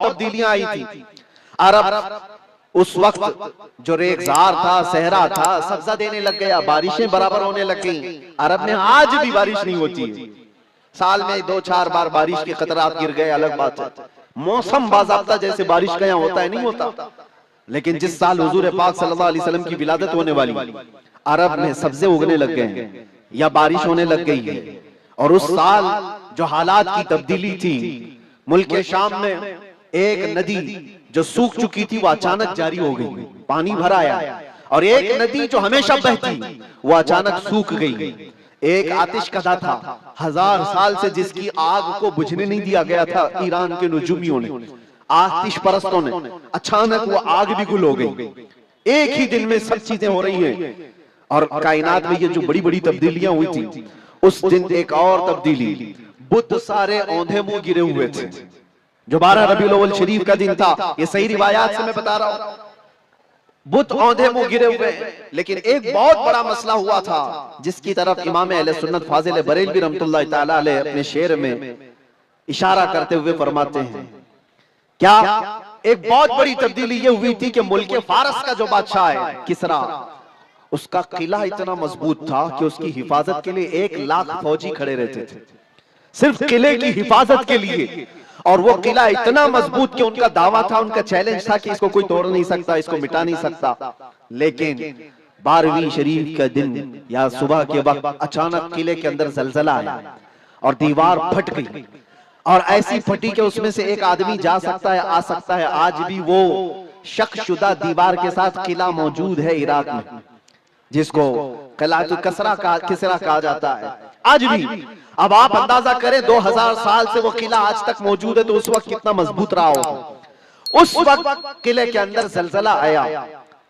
तब्दीलियां आई थी। अरब उस वक्त जो रेगजार था, सहरा था, सब्जा देने लग गया, बारिशें बराबर होने लग गई। अरब में आज भी बारिश नहीं होती है, साल में 2-4 बार बारिश के खतरात गिर गए, अलग बात है। मौसम बाज़ाब्ता जैसे बारिश का यहाँ होता है नहीं होता। लेकिन जिस साल हुजूर पाक सल्लल्लाहु अलैहि वसल्लम की विलादत होने वाली, अरब में सब्जे उगने लग गए हैं या बारिश होने लग गई है। और उस साल जो हालात की तब्दीली थी, मुल्क शाम में एक नदी जो सूख चुकी थी वो अचानक जारी हो गई, पानी भर आया। और एक नदी जो हमेशा बहती वो अचानक सूख गई। एक आतिश कदा था 1000 साल से, जिसकी आग को बुझने नहीं दिया गया था ईरान के नुजूमियों ने, आतिश परस्तों ने, अचानक वो आग भी गुल हो गई। एक ही दिन में सब चीजें हो रही हैं। और कायनात में ये जो बड़ी बड़ी तब्दीलियां हुई थी, उस दिन एक और तब्दीली, बुत सारे औंधे मुंह गिरे हुए थे। जो 12 रबीउल अव्वल शरीफ का दिन था, ये सही रिवायात से मैं बता रहा हूं, बुत औंधे मुंह गिरे हुए। लेकिन एक बहुत बड़ा मसला हुआ था जिसकी तरफ इमाम अहले सुन्नत फाजिल बरेलवी रहमतुल्लाह ताला अलैह अपने शेर में इशारा करते हुए फरमाते हैं, क्या एक बहुत बड़ी तब्दीली ये हुई थी कि मुल्क फारस का जो बादशाह है किसरा, उसका किला इतना मजबूत था कि उसकी हिफाजत के लिए 1 लाख फौजी खड़े रहते थे, सिर्फ किले की हिफाजत के लिए। और वो किला इतना मजबूत कि उनका दावा था, उनका चैलेंज था कि इसको कोई तोड़ नहीं सकता, इसको मिटा नहीं सकता। लेकिन 12वीं शरीफ का दिन या सुबह के वक्त अचानक किले के अंदर जलजला आया और दीवार फट गई। और ऐसी फटी कि उसमें से एक आदमी जा सकता है, आ सकता है। आज भी वो शकशुदा दीवार के साथ किला मौजूद है इराक में, जिसको किलातुल किसरा कहा जाता है आज भी। अब आप अंदाजा करें 2000 साल से वो किला आज तक मौजूद है, तो उस वक्त कितना मजबूत रहा हो। उस वक्त किले के अंदर जलजला आया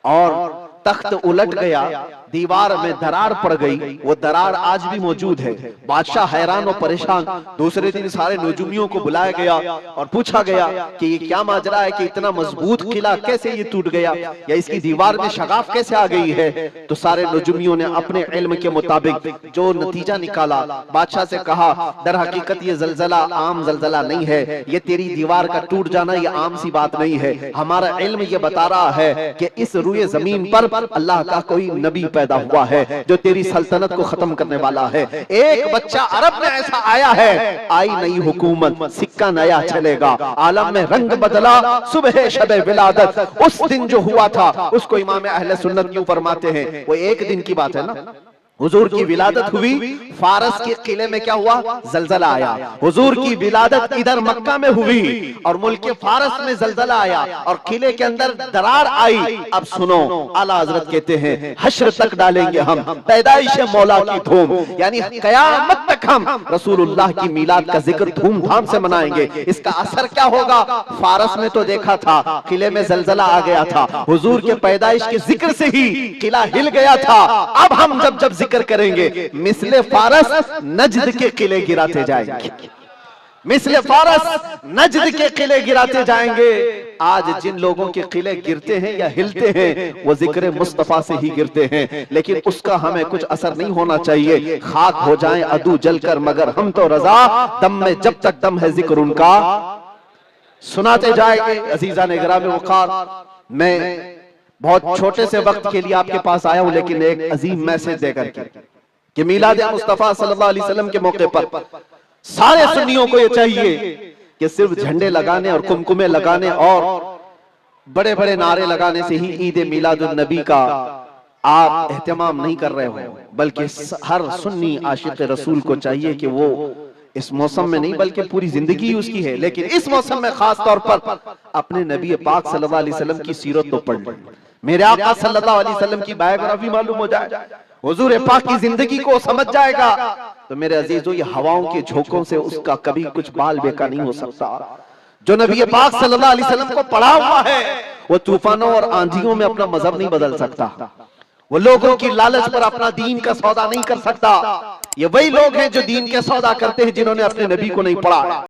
और तख्त उलट गया, दीवार में दरार पड़ गई। वो दरार आज भी मौजूद है। बादशाह हैरान और परेशान। दूसरे दिन सारे नजूमियों को बुलाया गया और पूछा गया कि ये क्या माजरा है कि इतना मजबूत किला कैसे ये टूट गया, या इसकी दीवार में शगाफ कैसे आ गई है। तो सारे नजूमियों ने अपने इल्म के मुताबिक जो नतीजा निकाला, बादशाह से कहा, दर हकीकत ये जलजला आम जलजला नहीं है, ये तेरी दीवार का टूट जाना ये आम सी बात नहीं है। हमारा इल्म ये बता रहा है कि इस रुए जमीन पर अल्लाह का कोई नबी पैदा हुआ है जो तेरी सल्तनत को खत्म करने वाला है। एक बच्चा अरब में ऐसा आया है, आई नई हुकूमत, सिक्का नया चलेगा, आलम में रंग बदला, सुबह शबे विलादत। उस दिन जो हुआ था उसको इमाम अहले सुन्नत क्यों फरमाते हैं, वो एक दिन की बात है ना। हुजूर की विलादत हुई, फारस के किले में क्या हुआ, जलजला आया। हुजूर की विलादत इधर मक्का में हुई और मुल्क फारस में जलजला आया और किले के अंदर दरार आई। अब सुनो, आला हजरत कहते हैं, हश्र तक डालेंगे हम पैदाइश मौला की धूम, यानी कयामत तक हम रसूलुल्लाह की मिलाद का जिक्र धूमधाम से मनाएंगे। इसका असर क्या होगा, फारस में तो देखा था किले में जलजला आ गया था, हुजूर के पैदाइश के जिक्र से ही किला हिल गया था। अब हम जब जब जिक्र करेंगे, मिसले फारस नजद के किले गिराते जाएंगे, मिसले फारस नजद के किले गिराते जाएंगे। आज जिन लोगों के किले गिरते हैं या हिलते हैं वो जिक्र मुस्तफा से ही गिरते हैं, लेकिन उसका हमें कुछ असर नहीं होना चाहिए। खाक हो जाएं अदू जलकर मगर हम तो रजा, दम में जब तक दम है जिक्र उनका सुनाते जाएंगे। अजीजा ने गिरामे वक़ार, मैं बहुत छोटे से वक्त के लिए आपके पास आया हूं, लेकिन एक अजीम मैसेज देकर के कि मिलाद मुस्तफा सल्लल्लाहु अलैहि वसल्लम के मौके पर सारे सुन्नियों को यह चाहिए कि सिर्फ झंडे लगाने और कुमकुमे लगाने और बड़े बड़े नारे लगाने से ही ईद मिलादुन नबी का आप एहतमाम नहीं कर रहे हो, बल्कि हर सुन्नी आशिक रसूल को चाहिए कि वो इस मौसम में नहीं बल्कि पूरी जिंदगी उसकी है, लेकिन इस मौसम में खास तौर पर अपने नबी पाक सल्लल्लाहु अलैहि वसल्लम की सीरत तो पढ़ ले, मेरे आका सल्लल्लाहु अलैहि वसल्लम की बायोग्राफी मालूम हो जाए, हुजूर पाक की जिंदगी को समझ जाएगा। तो मेरे अजीजों, ये हवाओं के झोंकों से उसका कभी कुछ बाल बेका नहीं हो सकता। जो नबी पाक सल्लल्लाहु अलैहि वसल्लम को पढ़ा हुआ है वो तूफानों और आंधियों में अपना मजहब नहीं बदल सकता, वो लोगों की लालच पर अपना दीन का सौदा नहीं कर सकता। ये वही लोग हैं जो दीन के सौदा करते हैं जिन्होंने अपने नबी को नहीं पढ़ा।